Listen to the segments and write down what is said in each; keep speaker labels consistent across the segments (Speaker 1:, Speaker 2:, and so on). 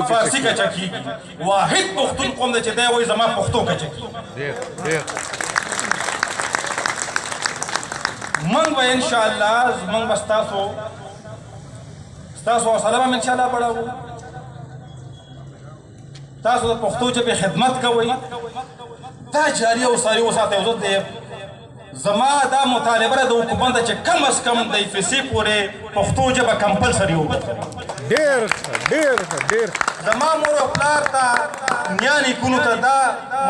Speaker 1: فارسی کچا کیږي واحد پښتون قوم چې دی وایي زما پښتو کچا کیږي موږ به انشاءالله موږ به ستاسو حوصله به انشاءالله بړاوو تاسو د پښتو ژبې خدمت کوئ دا جاري او ساري وساتئ زه د زما دا مطالبه ده د حکومت چې کم از کم د FSC پورې پښتو ژبه کمپلسري وکړي ډېر زما مور او پلار ته نیا نیکونو ته دا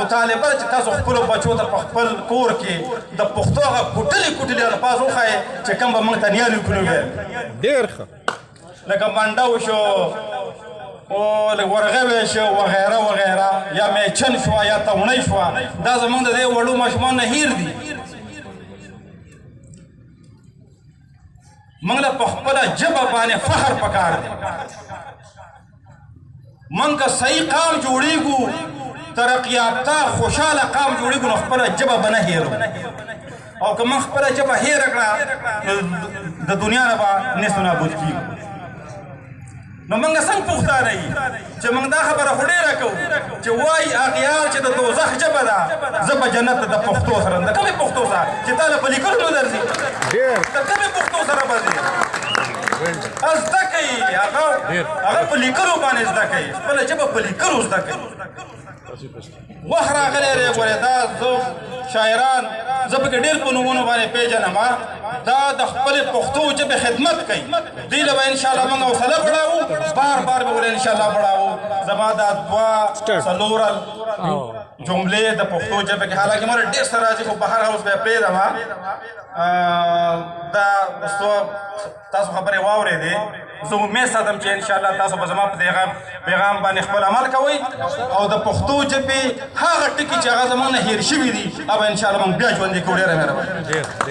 Speaker 1: مطالبه ده چې تاسو خپلو بچو ته په خپل کور کې د پښتو هغه کوټلي الفاظ وښایئ چې کوم به موږ ته نیا نیکونو ویل
Speaker 2: ډېر ښه
Speaker 1: لکه منډه وشو او ورغوی شو وغیره یا میچن شوه یا تونی شوه دا زموږ د دې وړو ماشومان نه هیر دي موږ له په خپله ژبه باندې فخر پکار دی موږ که صحیح قام جوړېږو ترقي یافته خوشحاله قام جوړېږو نو خپله ژبه به نه هیرو او که موږ خپله ژبه هیره کړه نو د دنیا نه به نیست و نابود کېږو نو موږ څنګه پښتانه یو چې موږ دا خبره خو ډېره کوو چې وایي اغیار چې د دوزخ ژبه ده زه به جنت د پښتو سره د کومې پښتو سره چې تا له په لیکلو نه درځي د کومې پښتو سره به ځي زده کوي هغه په لیکلو باندې زده کوي خپله ژبه په لیکلو زده کوي وخت راغلی دی ګورې دا زه شاعران زه پکې ډېر په نومونو باندې پېژنم دا د خپلې پښتو ژبې خدمت کوي دوی له به انشاءالله موږ حوصله بړاوو بار به ولې انشاءالله بړاوو زما دا دوه څلور جملې د پښتو ژبې کې حالانکې مور ډېر څه راځي خو بهر اوس به یې پرېږدم دا تاسو خبرې واورېدې زه امید ساتم چې انشاءالله تاسو به زما په پیغام باندې خپل عمل کوئ او د پښتو ژبې هغه ټکي چې هغه زموږ نه هېر شوي دي هغه به انشاءالله موږ بیا ژوندي کړو ډېره مهرباني